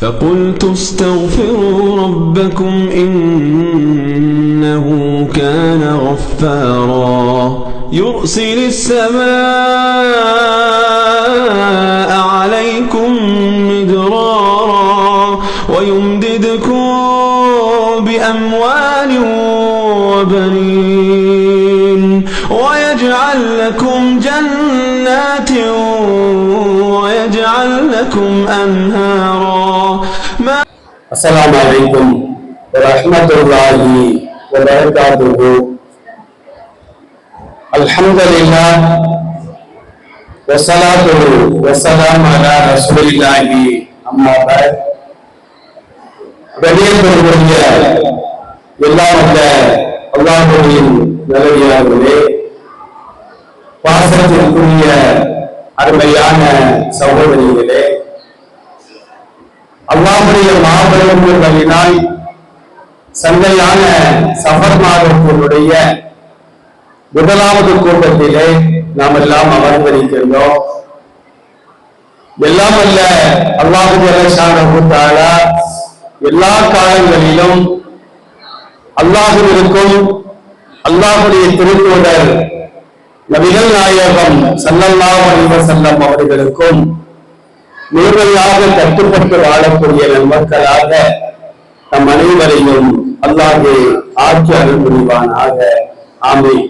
فقلت استغفروا ربكم إنه كان غفارا يرسل السماء عليكم مدرارا ويمددكم بأموال وبنين ويجعل لكم جنات ويجعل لكم أنهارا. السلام عليكم ورحمة الله وبركاته. الحمد لله والصلاة والسلام على رسول الله. أما بعد, கண்ணியத்திற்குரிய எல்லாம் வல்ல அல்லாஹ்வின் நல்லடியார்களே, பாசத்திற்குரிய அருமையான சகோதரிகளே, அல்லாஹ்வுடைய மாபெரும் கருணையினால் சந்தையான சஃபர் மாதத்தினுடைய முதலாவது கூட்டத்திலே நாம் எல்லாம் அமர்ந்திருக்கின்றோம். எல்லாம் அல்ல அல்லாஹ் ஜல்லஷானஹு தஆலா எல்லா காலங்களிலும் அல்லாஹ்விற்கும் அல்லாஹ்வுடைய திருத்தூதர் நபிகள் நாயகம் ஸல்லல்லாஹு அலைஹி வஸல்லம் அவர்களுக்கும் முழுமையாக கட்டுப்பட்டு வாழக்கூடிய நன்மக்களாக நம் அனைவரையும் அல்லாஹ் ஆட்சி அருள் புரிவானாக. ஆமீன்.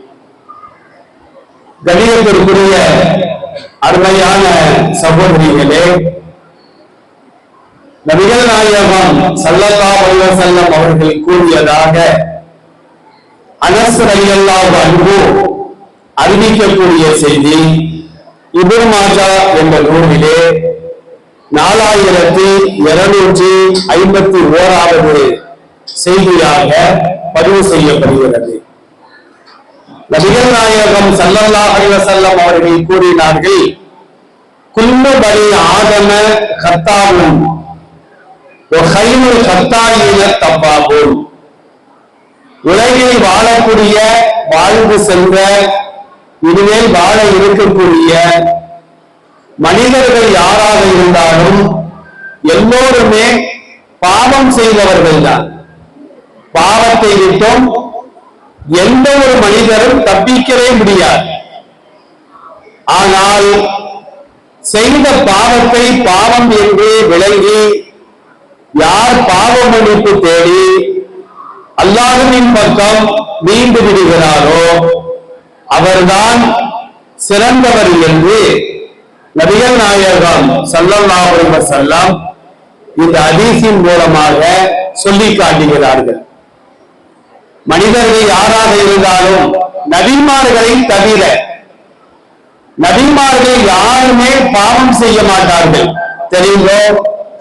கண்ணியத்திற்குரிய அருமையான சகோதரிகளே, நபிகள் நாயகம் ஸல்லல்லாஹு அலைஹி வஸல்லம் அவர்கள் கூறியதாக அனஸ் ரலியல்லாஹு அன்ஹு அறிவிக்கக்கூடிய செய்தி இப்னு மாஜா என்ற நூலிலே 4251வது செய்தியாக பதிவு செய்யப்படுகிறது. நபிகள் நாயகம் ஸல்லல்லாஹு அலைஹி வஸல்லம் அவர்கள் கூறினார்கள், குல்லு பனி ஆதம கத்தாவும் வகையுல் கத்தாயின தப்பாபூன். உலகில் வாழக்கூடிய வாழ்ந்து சென்ற இனிமேல் வாழ இருக்கக்கூடிய மனிதர்கள் யாராக இருந்தாலும் எல்லோருமே பாவம் செய்தவர்கள் தான். பாவத்தை விட்டும் எந்த ஒரு மனிதரும் தப்பிக்கவே முடியாது. ஆனால் செய்த பாவத்தை பாவம் என்று விளங்கி யார் பாவ மன்னிப்பு தேடி அல்லாஹ்வின் பக்கம் மீண்டு விடுகிறாரோ அவர்தான் சிறந்தவர் என்று நபிகள் நாயகம் ஸல்லல்லாஹு அலைஹி வஸல்லம் இந்த ஹதீஸின் மூலமாக சொல்லி காட்டுகிறார்கள். மனிதர்கள் யாராக இருந்தாலும் நபிமார்களை தவிர நபிமார்கள் யாருமே பாவம் செய்ய மாட்டார்கள். தெரிந்தோ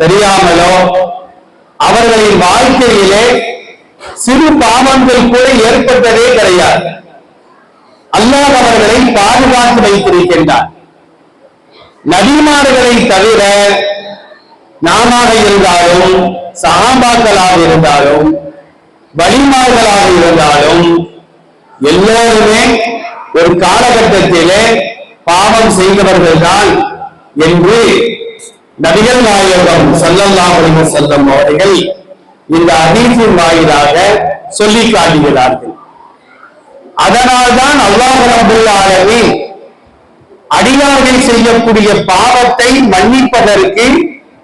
தெரியாமலோ அவர்களின் வாழ்க்கையிலே சிறு பாவங்கள் கூட ஏற்பட்டதே கிடையாது. அல்லாஹ் அவர்களை பாதுகாத்து வைத்திருக்கின்றார். நபிமார்களை தவிர நாமாக இருந்தாலும் சஹாபாக்களாக இருந்தாலும் வலிமார்களாக இருந்தாலும் எல்லோருமே ஒரு காலகட்டத்திலே பாவம் செய்தவர்கள் தான் என்று நபிகள் நாயகம் ஸல்லல்லாஹு அலைஹி வஸல்லம் அவர்கள் இந்த ஹதீஸின் வாயிலாக சொல்லி காட்டுகிறார்கள். அதனால்தான் அல்லாஹ் ரப்பல் ஆலமீன் அடியார்கள் செய்யக்கூடிய பாவத்தை மன்னிப்பதற்கு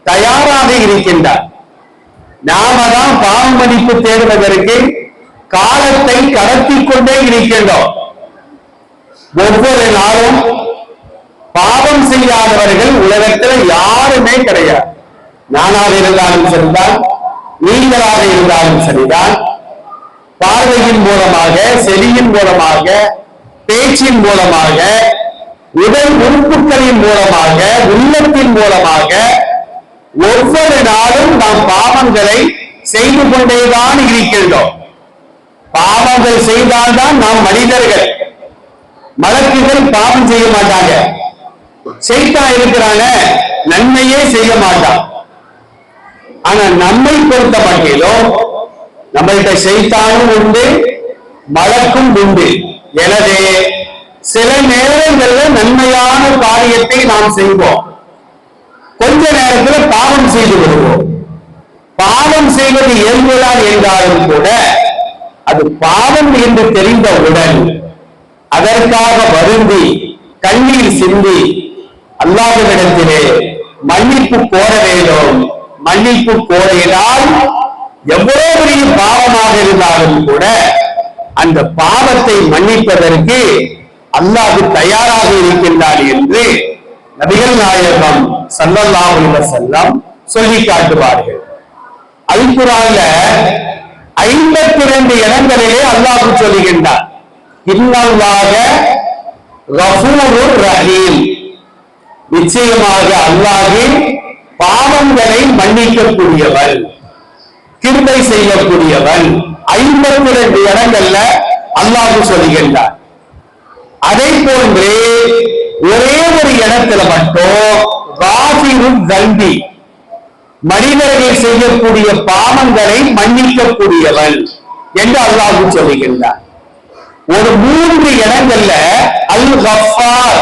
தயாராக இருக்கின்றார். நாம தான் பாவ மன்னிப்பு தேடுவதற்கு காலத்தை கடத்தி கொண்டே இருக்கின்றோம். ஒவ்வொரு நாளும் பாவம் செய்யாதவர்கள் உலகத்தில் யாருமே கிடையாது. நானாக இருந்தாலும் சரிதான், நீங்களாக இருந்தாலும் சரிதான். பார்வையின் மூலமாக, செவியின் மூலமாக, பேச்சின் மூலமாக, உடல் உறுப்புகளின் மூலமாக, உள்ளத்தின் மூலமாக ஒவ்வொரு நாளும் நாம் பாவங்களை செய்து கொண்டேதான் இருக்கின்றோம். பாவங்கள் செய்தால்தான் நாம் மனிதர்கள். மலக்குகள் பாவம் செய்ய மாட்டாங்க. சைத்தான் இருக்கிறாங்க, நன்மையே செய்ய மாட்டான். ஆனா நம்மை பொறுத்த மட்டிலும் நம்மள்கிட்ட சைத்தானும் உண்டு, மலக்கும் உண்டு. எனவே சில நேரங்களில் நன்மையான காரியத்தை நாம் செய்வோம், கொஞ்ச நேரத்தில் பாவம் செய்து விடுவோம். செய்வது இயல்புதான் என்றாலும் கூட அது பாவம் என்று தெரிந்தவுடன் அதற்காக வருந்தி கண்ணீர் சிந்தி அல்லாஹ்விடத்திலே மன்னிப்பு கோர வேண்டும். மன்னிப்பு கோரினால் எவ்வளவு பெரிய பாவமாக இருந்தாலும் கூட அந்த பாவத்தை மன்னிப்பதற்கு அல்லாஹ் தயாராக இருக்கின்றார் என்று நபிகள் நாயகம் ஸல்லல்லாஹு அலைஹி வஸல்லம் சொல்லி காட்டுவார்கள். அல் குர்ஆன்ல 52 இடங்களிலே அல்லாஹ் சொல்லுகின்றார், இன்னல்லாஹ கஃபூருர் ரஹீம், நிச்சயமாக அல்லாஹ் பாவங்களை மன்னிக்கக்கூடியவன், கிருபை செய்யக்கூடியவன். 52 இடங்கள்ல அல்லாஹ் சொல்லுகின்றார். அதை போன்று ஒரே ஒரு இடத்துல மட்டும் காஃபிருல் தன்பி, மனிதர்கள் செய்யக்கூடிய பாவங்களை மன்னிக்கக்கூடியவன் என்று அல்லாஹ் சொல்லுகின்றார். ஒரு 3 இடங்கள்ல அல் கஃபார்,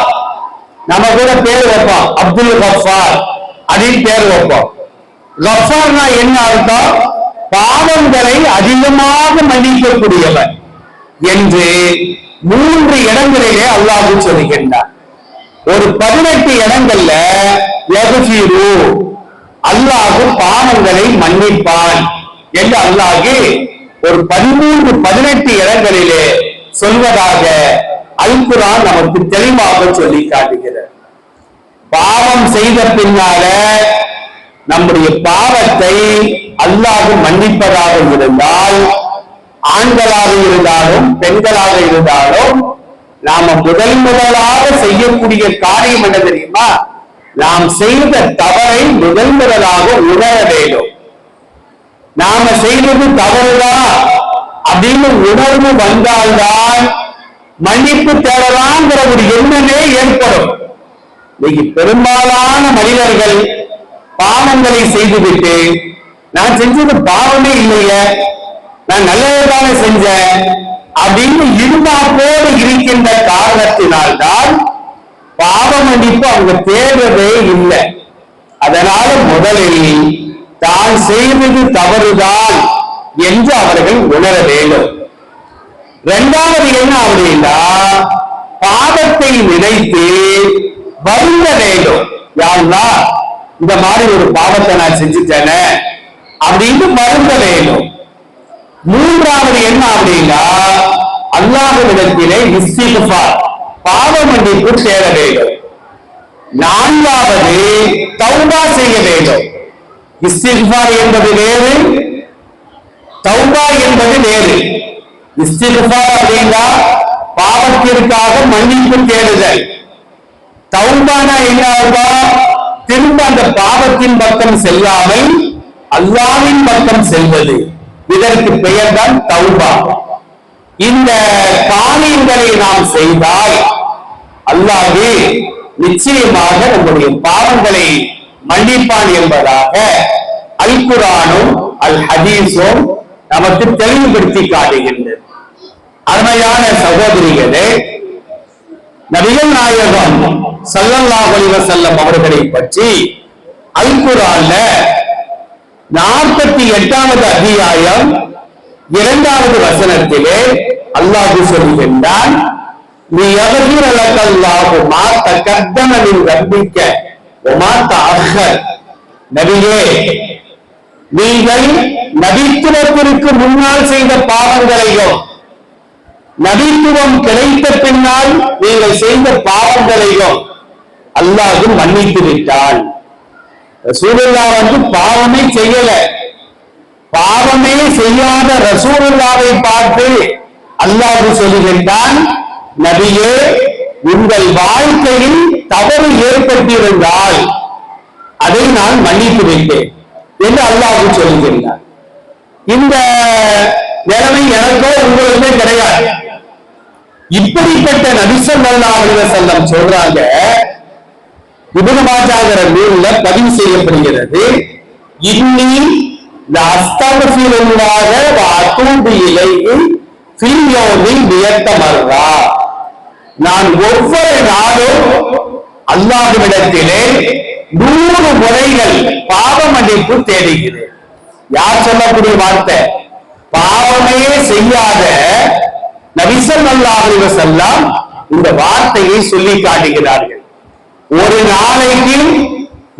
நம்ம கூட பேர் வைப்போம், அப்துல் கஃபார் அப்படின்னு பேர் வைப்போம். கஃபார்னா என்ன அர்த்தம்? பாவங்களை அதிகமாக மன்னிக்கக்கூடியவன் என்று 3 இடங்களிலே அல்லாஹ் சொல்லுகின்றார். ஒரு 18 இடங்கள்ல யக்ஃபிரு, அல்லாஹ் பாவங்களை மன்னிப்பான் என்று அல்லாஹ் ஒரு 13-18 இடங்களிலே சொல்வதாக அல் குர்ஆன் நமக்கு தெளிவாக சொல்லி காட்டுகிறது. பாவம் செய்த பின்னால நம்முடைய பாவத்தை அல்லாஹ் மன்னிப்பதாக இருந்தால், ஆண்களாக இருந்தாலும் பெண்களாக இருந்தாலும் நாம முதலாக செய்யக்கூடிய காரியம் என்ன தெரியுமா? நாம் செய்த தவறை முதலாக உணர வேண்டும். நாம செய்வது தவறுதான் அப்படின்னு உணர்வு வந்தால்தான் மன்னிப்பு தேடலாங்கிற ஒரு எண்ணமே ஏற்படும். இன்னைக்கு பெரும்பாலான மனிதர்கள் பாவங்களை செய்துவிட்டு, நான் செஞ்சது பாவமே இல்லையே, நான் நல்லதான செஞ்சேன் அப்படின்னு இருமாப்போடு இருக்கின்ற காரணத்தினால்தான் பாவ மன்னிப்பு அவங்க தேடுறதே இல்லை. அதனால முதலில் தான் செய்வது தவறுதான் என்று அவர்கள் உணர வேண்டும். இரண்டாவது என்ன அப்படின்னா, பாவத்தை நினைத்து வருந்த வேண்டும். யாருன்னா இந்த மாதிரி ஒரு பாவத்தை நான் செஞ்சுட்டேனே அப்படின்னு வருந்த வேண்டும். மூன்றாவது என்ன அப்படின்னா, அல்லாஹ்விடத்திலே இஸ்திக்ஃபார், பாவ மன்னிப்பு தேட வேண்டும். நான்காவது தௌபா செய்ய வேண்டும். இஸ்திக்ஃபார் என்பது வேறு, தௌபா என்பது வேறு. இஸ்திக்ஃபார் அப்படின்னா பாவத்திற்காக மன்னிப்பு தேடுதல். தௌபானா என்ன ஆகும்? திரும்ப அந்த பாவத்தின் பக்கம் செல்லாமல் அல்லாஹ்வின் பக்கம் செல்வது. இதற்கு பெயர் தான் தௌபா. இந்த காரியங்களை நாம் செய்தால் அல்லாஹ் நிச்சயமாக நம்முடைய பாவங்களை மன்னிப்பான் என்பதாக அல் குர்ஆனும் அல் ஹதீஸும் நமக்கு தெளிவுபடுத்தி காட்டுகின்றது. அருமையான சகோதரிகளே, நபிகள் நாயகம் ஸல்லல்லாஹு அலைஹி வஸல்லம் அவர்களை பற்றி அல் குர்ஆன்ல 48வது அத்தியாயம் 2வது வசனத்திலே அல்லாஹ் சொல்லுகின்றான், லியக்ஃபிர லக்கல்லாஹு மா தகத்தம மின் ரப்பிக்க வமா தஅக்கர். நபியே, நீங்கள் நபித்துவத்திற்கு முன்னால் செய்த பாவங்களையும் நபித்துவம் கிடைத்த பின்னால் நீங்கள் செய்த பாவங்களையும் அல்லாஹ் மன்னித்து விட்டான். ரசூலுல்லாஹ் பாவமே செய்யல. பாவமே செய்யாத ரசூலுல்லாஹை பார்த்து அல்லாஹ் சொல்லுகின்றான், நபியே, உங்கள் வாழ்க்கையில் தவறு ஏற்பட்டிருந்தால் அதை நான் மன்னித்து விட்டேன் என்று அல்லாஹ் சொல்லுகின்றார். இந்த நிலைமை எனக்கோ உங்களுக்கே கிடையாது. இப்படிப்பட்ட நபி ஸல்லல்லாஹு அலைஹி வஸல்லம் சொல்றாங்க. இப்னு மாஜாஹ்ங்கிற நூல்ல பதிவு செய்யப்படுகிறது, இன்னி லஅஸ்தக்ஃபிருல்லாஹ வ அதூபு இலைஹி ஃபில் யௌமி மியத்தமர்ரா. நான் ஒவ்வொரு நாளும் அல்லாஹ்விடத்திலே 100 முறைகள் பாவ மன்னிப்பு தேடுகிறேன். யார் சொல்லக்கூடிய வார்த்தை? பாவமே செய்யாத நபி ஸல்லல்லாஹு அலைஹி வஸல்லம் இந்த வார்த்தையை சொல்லி காட்டுகிறார்கள். ஒரு நாளைக்கு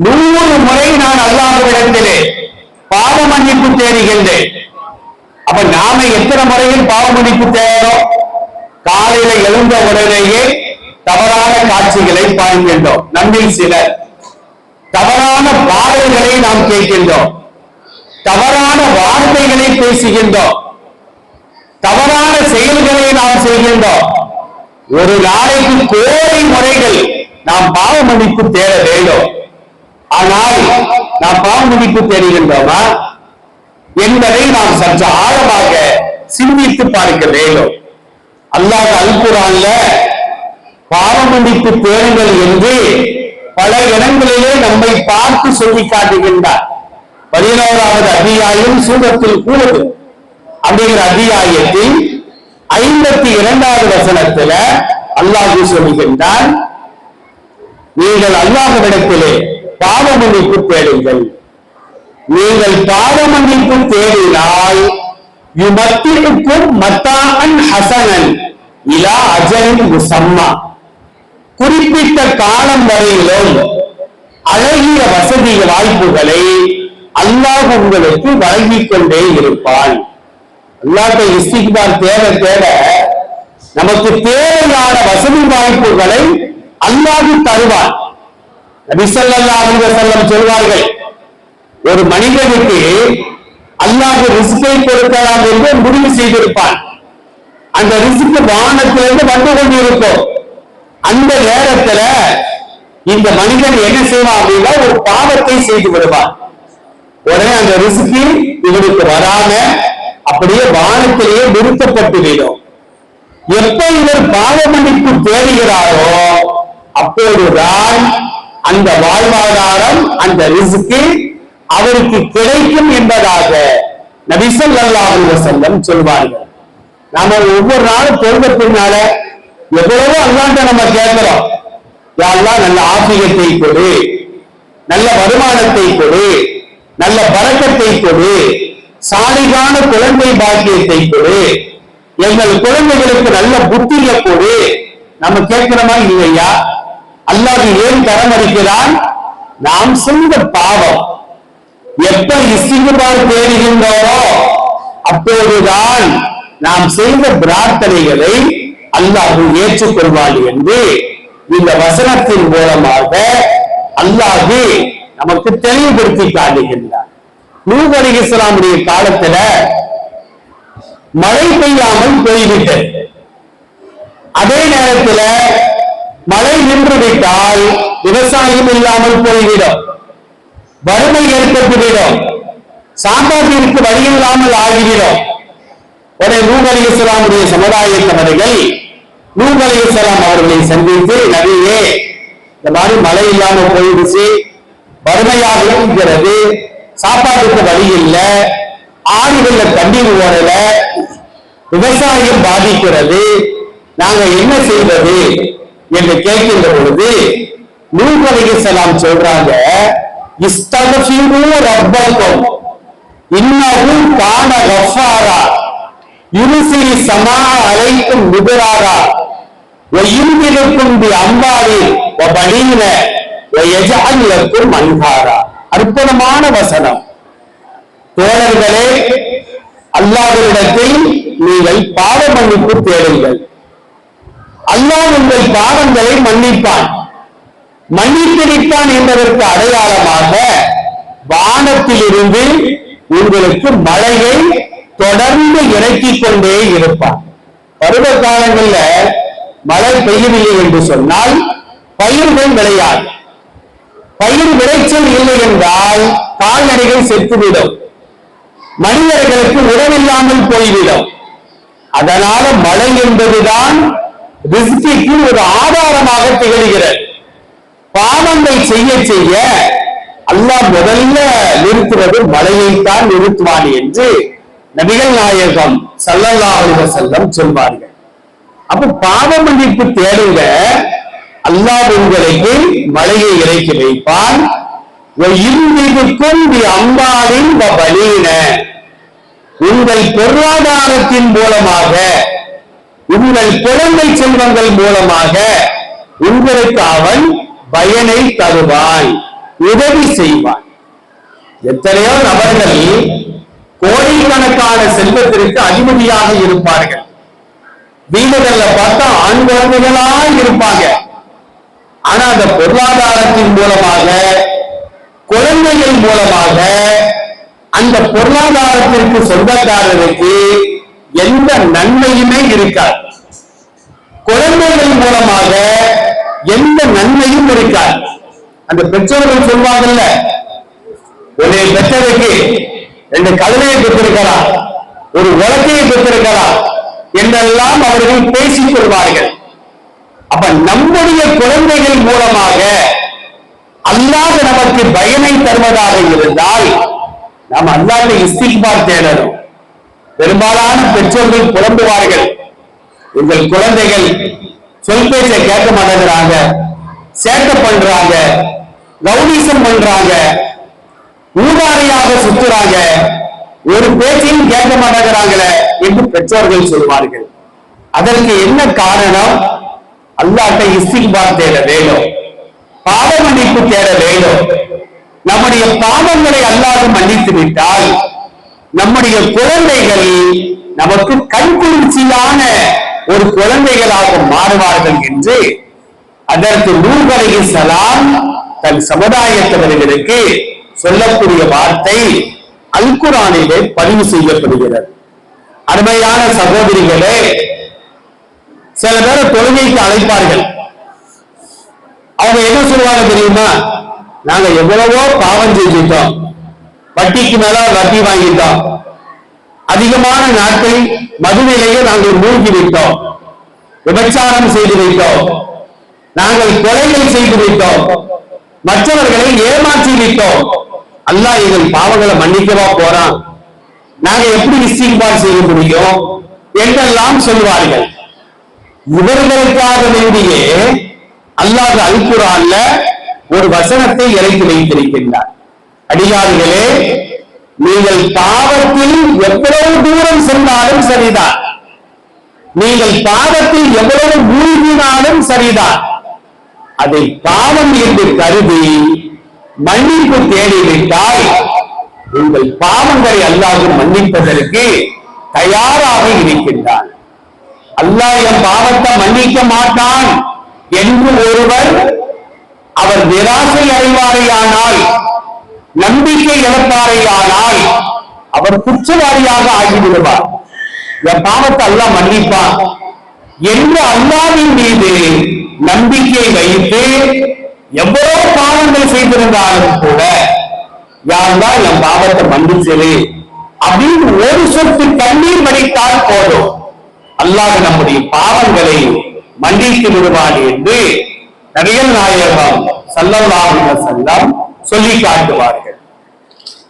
100 முறை நான் அல்லாஹ்விடத்திலே பாவ மன்னிப்பு தேடுகின்றேன். அப்ப நாம எத்தனை முறையில் பாவ மன்னிப்பு தேடுறோம்? காலையில எழுந்த உடனேயே தவறான காட்சிகளை பார்க்கின்றோம். நம்மில் சிலர் தவறான பாடல்களை நாம் கேட்கின்றோம், தவறான வார்த்தைகளை பேசுகின்றோம், தவறான செயல்களை நாம் செய்கின்றோம். ஒரு நாளைக்கு கோடி முறைகள் நாம் பாவ மன்னிப்பு தேட வேண்டும். ஆனால் நாம் பாவ மன்னிப்பு தேடுகின்றோமா என்பதை நாம் சற்று ஆழமாக சிந்தித்து பார்க்க வேண்டும். அல்லாஹ் அல் குர்ஆன்ல பாவ மன்னிப்பு தேடுங்கள் என்று பல இடங்களிலே நம்மை பார்த்து சொல்லி காட்டுகின்றார். 11வது அத்தியாயம் சூரத்துல் ஹூத் அப்படிங்கிற அத்தியாயத்தில் 52வது வசனத்துல அல்லாஹ் சொல்லுகின்றான், நீங்கள் அல்லாஹ்விடத்திலே பாவ மன்னிப்பு தேடுங்கள். நீங்கள் பாவ மன்னிப்பு தேடினால் யுமத்திக்கும் மத்தான் ஹஸனன் இலா அஜலின் முஸம்மா, குறிப்பிட்ட காலம் வரையிலும் அழகிய வசதி வாய்ப்புகளை அல்லாஹ் உங்களுக்கு வழங்கிக் கொண்டே இருப்பான். அல்லாஹ்வை இஸ்திக்பார் தேட தேட நமக்கு தேவையான வசதி வாய்ப்புகளை அல்லாஹ் தருவான். நபி ஸல்லல்லாஹு அலைஹி வஸல்லம் சொல்வார்கள், ஒரு மனிதனுக்கு அல்லாஹ் ரிஸ்கை கொடுக்கலாம் என்று முடிவு செய்திருப்பான். அந்த ரிஸ்க் வானத்திலிருந்து வந்து கொண்டிருக்கும். அந்த நேரத்துல இந்த மனிதன் என்ன செய்வான் அப்படின்னா ஒரு பாவத்தை செய்து விடுவான். உடனே அந்த ரிஸ்க் இவனுக்கு வராம அப்படியே வானத்திலேயே நிறுத்தப்பட்டு விடும். எப்ப இவர் பாவ மன்னிப்பு தேடுகிறாரோ அப்போதுதான் அந்த வாழ்வாதாரம், அந்த ரிஸ்க் அவருக்கு கிடைக்கும் என்பதாக நபி ஸல்லல்லாஹு அலைஹி வஸல்லம் சொல்வார்கள். நாம ஒவ்வொரு நாளும் தொழுத பின்னால எவ்வளவோ அல்லாஹ்ட்ட நம்ம கேட்கிறோம், யா அல்லாஹ் நல்ல ஆபியத்தை கொடு, நல்ல வருமானத்தை கொடு, நல்ல பரக்கத்தை கொடு, சாலிகான குழந்தை பாக்கியத்தை கொடு, எங்கள் குழந்தைகளுக்கு நல்ல புத்தியை கொடு. நம்ம கேட்கிறோமா இல்லையா? அல்லாஹ் ஏன் தரமளிக்கிறான்? நாம் செய்த பாவம் எப்ப இஸ்திக்பார் தேடுகின்றோமோ அப்போதுதான் நாம் செய்த பிரார்த்தனைகளை அல்லாஹ் ஏற்றுக்கொள்வான் என்று இந்த வசனத்தின் மூலமாக அல்லாஹ் நமக்கு தெளிவுபடுத்தி காட்டுகின்றார். நூஹ் அலைஹிஸ்ஸலாமுடைய காலத்துல மழை பெய்யாமல் போய்விட்டது. அதே நேரத்துல மழை நின்று விட்டால் விவசாயம் இல்லாமல் போய்விடும், வறுமை ஏற்பட்டுவிடும், சாப்பாட்டிற்கு வழி இல்லாமல் ஆகிவிடும். உடனே நூஹ் அலைஹிஸ்ஸலாமுடைய சமுதாயத்தவர்கள் நூஹ் அலைஹிஸ்ஸலாம் அவர்களை சந்தித்து, நபியே இந்த மாதிரி மழை இல்லாம போயிடுச்சு, வறுமையாக இருக்கிறது, சாப்பாட்டுக்கு வழி இல்லை, ஆறுகள்ல தண்ணீர் ஓடல, விவசாயம் பாதிக்கிறது, நாங்க என்ன செய்வது என்று கேட்கின்ற பொழுது நூஹ் அலைஹிஸ்ஸலாம் சொல்றாங்க, இஸ்தக்ஃபிரு ரப்பக்கும் இன்னஹு கான கஃபாரா யுர்சிலி ஸமா அலைக்கும் மித்ராரா வ யும்திலுக்கும் பி அம்வாலி வ பனீன வ யஜஅல் லக்கும் அன்ஹாரா. அற்புதமான வசனம். தோழர்களே, அல்லாஹ்விடத்தில் நீங்கள் பாவ மன்னிப்பு தேடுங்கள். அல்லாஹ் உங்கள் பாவங்களை மன்னிப்பான். மன்னித்திருப்பான் என்பதற்கு அடையாளமாக வானத்திலிருந்து உங்களுக்கு மழையை தொடர்ந்து இறக்கிக் கொண்டே இருப்பான். பருவ காலங்கள்ல மழை பெய்யவில்லை என்று சொன்னால் பயிர்கள் விளையாது. பயிர் விளைச்சல் இல்லை என்றால் கால்நடைகள் செத்துவிடும், மனிதர்களுக்கு உணவில்லாமல் போய்விடும். அதனால மழை என்பதுதான் ரிஸ்கிக்கு ஒரு ஆதாரமாக திகழ்கிறது. பாவங்கள் செய்ய செய்ய அல்லாஹ் முதல்ல நிறுத்துவது மழையைத்தான் நிறுத்துவான் என்று நபிகள் நாயகம் ஸல்லல்லாஹு அலைஹி வஸல்லம் சொல்வார்கள். அப்ப பாவ மன்னிப்பு தேடுங்க, அல்லாஹ் உங்களுக்கு மழையை இறக்கி வைப்பான். அம்பாலின் பலீன, உங்கள் பொருளாதாரத்தின் மூலமாக, உங்கள் குழந்தை செல்வங்கள் மூலமாக உங்களுக்கு அவன் பயனை தருவான், உதவி செய்வான். எத்தனையோ நபர்கள் கோடிக்கணக்கான செல்வத்திற்கு அதிபதியாக இருப்பார்கள். வீடுகள்ல பார்த்தா ஆண் குழந்தைகளாக இருப்பாங்க. ஆனா அந்த பொருளாதாரத்தின் மூலமாக, குழந்தைகள் மூலமாக அந்த பொருளாதாரத்திற்கு சொந்தக்காரருக்கு எந்த நன்மையுமே இருக்காது. குழந்தைகள் மூலமாக எந்த நன்மையும் இருக்காது. அந்த பெற்றோர்கள் சொல்வாங்கல்ல, ஒரு பெற்றோருக்கு 2 கழுதையை பெற்றிருக்கலாம், ஒரு உலக்கையை பெற்றிருக்கலாம் என்றெல்லாம் அவர்கள் பேசிக் கொள்வார்கள். அப்ப நம்முடைய குழந்தைகள் மூலமாக அல்லாஹ் நமக்கு பயனை தருவதாக இருந்தால் நாம் அல்லாஹ்வை இஸ்திக்பார் தேடணும். பெரும்பாலான பெற்றோர்கள் புலம்புவார்கள், உங்கள் குழந்தைகள் சொல் பேச்சை கேட்க மாட்டேங்கிறாங்க, சேட்டை பண்றாங்க, ரவுடிசம் பண்றாங்க, ஊதாரியாக சுத்துறாங்க, ஒரு பேச்சையும் கேட்க மாட்டேங்கிறாங்களே என்று பெற்றோர்கள் சொல்வார்கள். அதற்கு என்ன காரணம்? அல்லாஹ்ட்ட இஸ்திக்பார் தேட வேண்டும், பாவ மன்னிப்பு தேட வேண்டும். நம்முடைய பாவங்களை அல்லாஹ் மன்னித்து விட்டால் நம்முடைய குழந்தைகள் நமக்கு கண்குளிர்ச்சியான ஒரு குழந்தைகளாக மாறுவார்கள் என்று அதற்கு நூஹ் அலைஹிஸ்ஸலாம் தன் சமுதாயத்தவர்களுக்கு சொல்லக்கூடிய வார்த்தை அல் குர்ஆனிலே பதிவு செய்யப்படுகிறது. அருமையான சகோதரிகளே, சில பேர் தொழுகைக்கு அழைப்பார்கள். அவங்க என்ன சொல்லுவாங்க தெரியுமா? நாங்க எவ்வளவோ பாவம் செஞ்சிட்டோம், வட்டிக்கு மேல வட்டி வாங்கிட்டோம், அதிகமான நாட்கள் மதுநிலையை நாங்கள் மூழ்கி விட்டோம், விபச்சாரம் செய்து விட்டோம், நாங்கள் கொலைகள் செய்து விட்டோம், மற்றவர்களை ஏமாற்றி விட்டோம், அல்லாஹ் எங்கள் பாவங்களை மன்னிக்கவா போறான், நாங்க எப்படி இஸ்திக்பார் செய்ய முடியும் என்றெல்லாம் சொல்வார்கள். இவர்களுக்காக வேண்டியே அல்லாஹ் அல் குர்ஆன்ல ஒரு வசனத்தை இறக்கி வைத்திருக்கின்றார். அடியார்களே, நீங்கள் பாவத்தில் எவ்வளவு தூரம் சென்றாலும் சரிதான், நீங்கள் பாவத்தில் எவ்வளவு மூழ்கினாலும் சரிதான், அதை பாவம் என்று கருதி மன்னிப்பு தேடிவிட்டால் உங்கள் பாவங்களை அல்லாஹ் மன்னிப்பதற்கு தயாராக இருக்கின்றான். அல்லாஹ் என் பாவத்தை மன்னிக்க மாட்டான் என்று ஒருவர் அவர் நிராசை அடைவாரையானால், நம்பிக்கை இழப்பாரையானால் அவர் குற்றவாளியாக ஆகிவிடுவார். என் பாவத்தை அல்லாஹ் மன்னிப்பான் என்று அல்லாஹ்வின் மீது நம்பிக்கை வைத்து எவ்வளவு பாவங்கள் செய்திருந்தாலும் கூட யாரெல்லாம் என் பாவத்தை மன்னிச்சது அப்படின்னு ஒரு சொட்டு தண்ணீர் வடித்தால் போதும், அல்லாஹ் நம்முடைய பாவங்களை மன்னித்து விடுவான் என்று நபிகள் நாயகம் ஸல்லல்லாஹு அலைஹி வஸல்லம் சொல்லி காட்டுவார்கள்.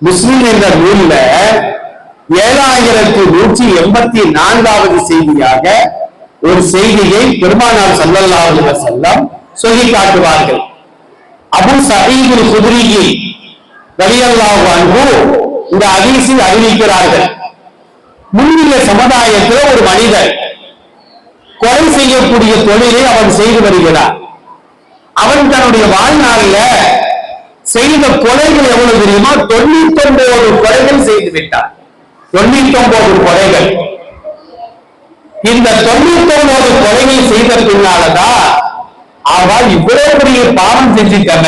முஸ்லிம் என்ற நூல்ல 7184வது செய்தியாக ஒரு செய்தியை பெருமானார் ஸல்லல்லாஹு அலைஹி வஸல்லம் சொல்லி காட்டுவார்கள். அபூ ஸஈத் அல்-குத்ரி ரலியல்லாஹு அன்ஹு இந்த ஹதீஸை அறிவிக்கிறார்கள். முன்னிய சமுதாயத்தில் ஒரு மனிதர் கொலை செய்யக்கூடிய தொழிலை அவன் செய்து வருகிறார். அவன் தன்னுடைய வாழ்நாளில் செய்த கொலைகள் எவ்வளவு தெரியுமா? 99 கொலைகள் செய்து விட்டார். 99 கொலைகள். இந்த 99 கொலைகள் செய்த பின்னாலதான் அவள் இவ்வளவு பெரிய பாவம் செஞ்சிட்டன,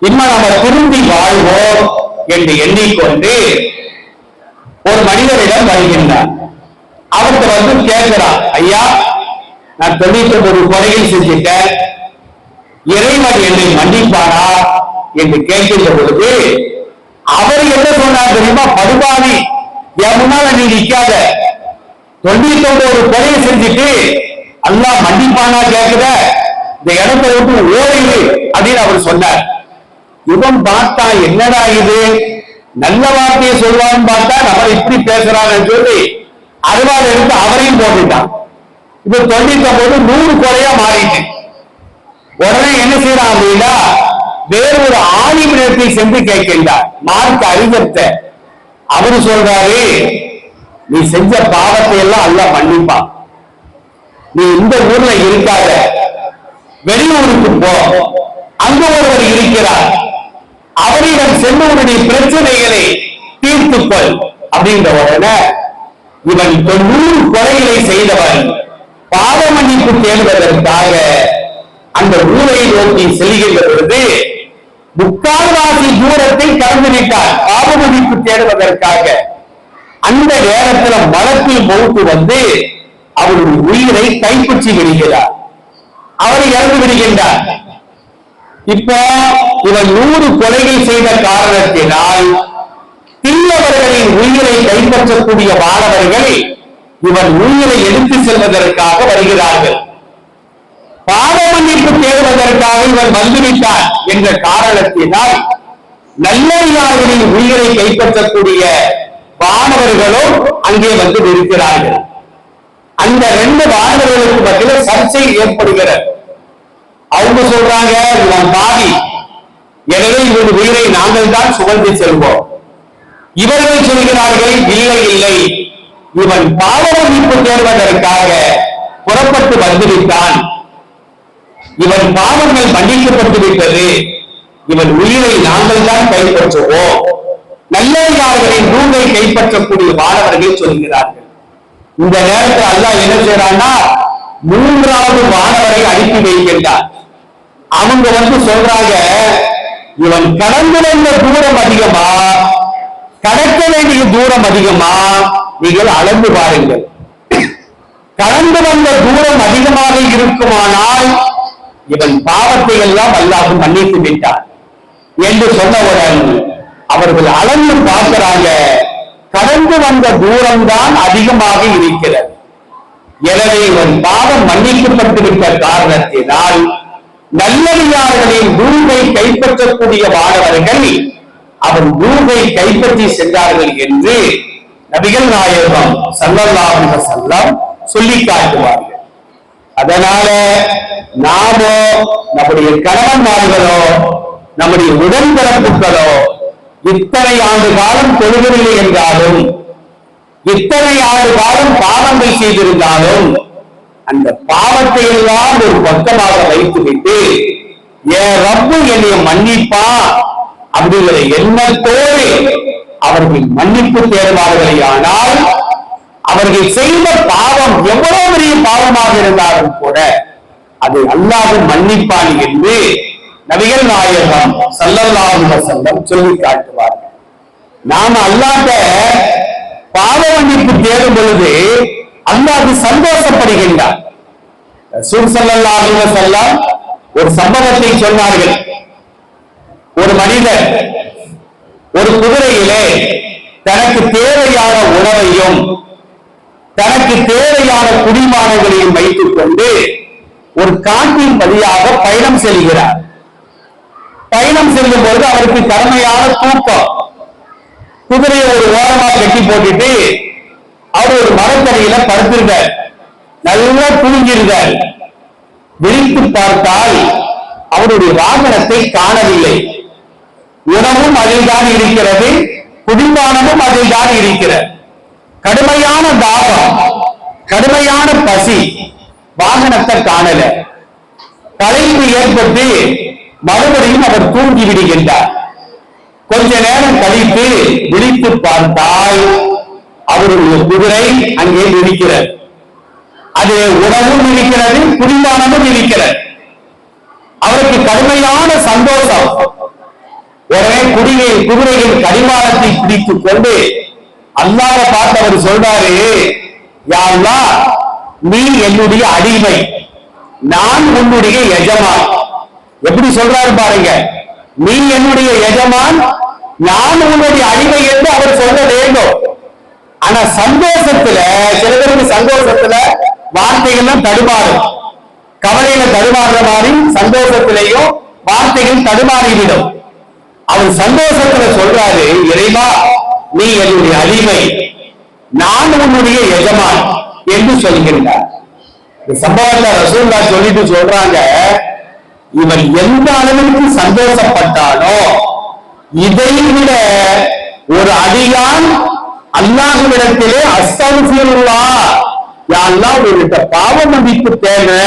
இன்னும் நம்ம திரும்பி வாழ்வோம் என்று எண்ணிக்கொண்டு ஒரு மனிதரிடம் வருகின்றார். அவருக்கு வந்து கேட்கிறார், ஐயா நான் 99 கொலைகள் செஞ்சிட்டேன், இறைவன் என்னை மன்னிப்பாரா என்று கேட்கின்ற பொழுது அவர் என்ன சொன்னார் தெரியுமா? படுபாவி, என் முன்னால நீ நிக்காத, 99 கொலையை செஞ்சுட்டு அல்லாஹ் மன்னிப்பானா கேட்கிற, இந்த இடத்தை விட்டு ஓடிடு அப்படின்னு அவர் சொன்னார். இவன் பார்த்தா என்னடா இது, நல்ல வார்த்தையை சொல்வான்னு பார்த்தா நம்ம இப்படி பேசுறான்னு சொல்லி அறுவாள் எடுத்து அவரையும் போட்டுட்டான். இப்ப 99 100 கொலையா மாறிட்டு உடனே என்ன செய்யறான் அப்படின்னா, வேறு ஒரு ஆலிமிடத்தை சென்று கேட்கின்றார், மார்க்க அறிஞர்த்த. அவரு சொல்றாரு, நீ செஞ்ச பாவத்தை எல்லாம் அல்லாஹ் மன்னிப்பான், நீ இந்த ஊர்ல இருக்காத, வெளியூருக்கு போ, அங்க ஒருவர் இருக்கிறார், அவரிடம் சென்று உன்னுடைய பிரச்சனைகளை தீர்த்துக்கொள் அப்படின்ற உடனே இவன் 90 கொலைகளை செய்தவன் பாவ மன்னிப்பு தேடுவதற்காக அந்த ஊரை நோக்கி செல்கின்ற பொழுது முக்கால்வாசி தூரத்தை கடந்து விட்டார் பாவ மன்னிப்பு தேடுவதற்காக. அந்த நேரத்தில் மலத்தில் மௌத்து வந்து அவருடைய உயிரை கைப்பற்றி விடுகிறார், அவரை இறந்து விடுகின்றார். இப்ப இவன் 100 கொலைகள் செய்த காரணத்தினால் தீயவர்களின் உயிரை கைப்பற்றக்கூடிய மாணவர்கள் இவன் உயிரை எடுத்து செல்வதற்காக வருகிறார்கள். பாவ மன்னிப்பு தேடுவதற்காக இவன் வந்துவிட்டான் என்ற காரணத்தினால் நல்லவர்களின் உயிரை கைப்பற்றக்கூடிய மாணவர்களும் அங்கே வந்து இருக்கிறார்கள். அந்த 2 மாணவர்களுக்கு மத்தியில் சர்ச்சை ஏற்படுகிறது. அவங்க சொல்றாங்க, இவன் பாவி, எனவே இவன் உயிரை நாங்கள் தான் சுமந்து செல்வோம். இவர்கள் சொல்கிறார்கள், இல்லை இல்லை, இவன் பாவ மன்னிப்பு தேடுவதற்காக புறப்பட்டு வந்துவிட்டான், இவன் பாவங்கள் மன்னிக்கப்பட்டு விட்டது, இவன் உயிரை நாங்கள் தான் கைப்பற்றுவோம். நல்லவர்களின் ரூலை கைப்பற்றக்கூடிய மாணவர்கள் சொல்கிறார்கள். இந்த நேரத்தில் அல்லாஹ் என்ன செய்யறான்னா 3வது மாணவரை அனுப்பி வைக்கின்றார். அவங்க வந்து சொல்றாங்க, இவன் கடந்து வந்த தூரம் அதிகமா, கடக்க வேண்டிய தூரம் அதிகமா, நீங்கள் அளந்து பாருங்கள். கடந்து வந்த தூரம் அதிகமாக இருக்குமானால் இவன் பாவத்தை எல்லாம் அல்லாஹ் மன்னித்து விட்டார் என்று சொன்னவுடன் அவர்கள் அளந்து பார்க்கிறாங்க, கடந்து வந்த தூரம் தான் அதிகமாக இருக்கிறது. எனவே இவன் பாவம் மன்னிக்கப்பட்டிருக்க காரணத்தினால் நல்லடியார்களின் ரூபை கைப்பற்றக்கூடிய மாணவர்கள் அவன் ரூபை கைப்பற்றி சென்றார்கள் என்று நபிகள் நாயகம் ஸல்லல்லாஹு அலைஹி வஸல்லம் சொல்லி காட்டுவார்கள். அதனால நாமோ நம்முடைய கணவன்மார்களோ நம்முடைய உடன்பிறப்புகளோ இத்தனை ஆண்டு காலம் தொழுகவில்லை என்றாலும், இத்தனை ஆண்டு காலம் பாவங்கள் செய்திருந்தாலும் அந்த பாவத்தை எல்லாம் ஒரு பக்கமாக வைத்துவிட்டு என் ரப்பு என்னை மன்னிப்பா அப்படிங்கிற எண்ணத்தோடு அவர்கள் மன்னிப்பு தேடுவார்களே ஆனால் அவர்கள் செய்த பாவம் எவ்வளவு பெரிய பாவமாக இருந்தாலும் கூட அதை அல்லாஹ் மன்னிப்பான் என்று நபிகள் நாயகம் ஸல்லல்லாஹு அலைஹி வஸல்லம் சொல்லி காட்டுவார்கள். நாம அல்லாஹ்ட்ட பாவ மன்னிப்பு தேடும் பொழுது அல்லாஹ் சந்தோஷப்படுகின்றார். ரசூல் ஸல்லல்லாஹு அலைஹி வஸல்லம் ஒரு சம்பவத்தை சொன்னார்கள். ஒரு மனிதர் ஒரு குதிரையிலே தனக்கு தேவையான உணவையும் தனக்கு தேவையான குடிமானங்களையும் வைத்துக் கொண்டு ஒரு காட்டின் வழியாக பயணம் செல்கிறார். பயணம் செல்லும் பொழுது அவருக்கு கடுமையான தூக்கம். குதிரையை ஒரு ஓரமா கட்டி போட்டுட்டு அவர் ஒரு மரத்தடியில படுத்திருக்கார், நல்லா தூங்கியிருக்கார். விழித்து பார்த்தால் அவருடைய வாகனத்தை காணவில்லை. உணவும் அதில்தான் இருக்கிறது, குடிமானமும் அதில்தான் இருக்கிறது. கடுமையான தாகம், கடுமையான பசி, வாகனத்தை காணல. களைப்பு ஏற்பட்டு மறுபடியும் அவர் தூங்கி விடுகின்றார். கொஞ்ச நேரம் கழித்து விழித்து பார்த்தால் அவருடைய குதிரை அங்கே இருக்கிறது. அது உணவும் இருக்கிறது, குடிமானமும் இருக்கிறது. அவருக்கு கடுமையான சந்தோஷம். உடனே குதிரையின் கடிவாளத்தை பிடித்துக் கொண்டு அல்லாஹ்வை பார்த்து அவர் சொல்றாரு, யா அல்லாஹ், நீ என்னுடைய அடிமை, நான் உன்னுடைய எஜமான். எப்படி சொல்றாரு பாருங்க, நீ என்னுடைய எஜமான், நான் உன்னுடைய அடிமை என்று அவர் சொல்ல வேண்டும். ஆனா சந்தோஷத்துல, சில பேருக்கு சந்தோஷத்துல வார்த்தைகள்லாம் தடுமாறும். கவலையில தடுமாறுற மாதிரி சந்தோஷத்திலையும் வார்த்தைகள் தடுமாறிவிடும். அவர் சந்தோஷத்துல சொல்றாரு, இறைவா, நீ என்னுடைய அடிமை, நான் உன்னுடைய எஜமான் என்று சொல்கின்றார். இந்த சம்பவத்தை ரசூலுல்லாஹ் சொல்லிட்டு சொல்றாங்க, இவன் எந்த அளவிற்கு சந்தோஷப்பட்டானோ இதை விட ஒரு அடியான் அல்லாஹ்விடத்திலே அஸ்தக்ஃபிருல்லாஹ் யா அல்லாஹ் உன்கிட்ட பாவ மன்னிப்பு தேவை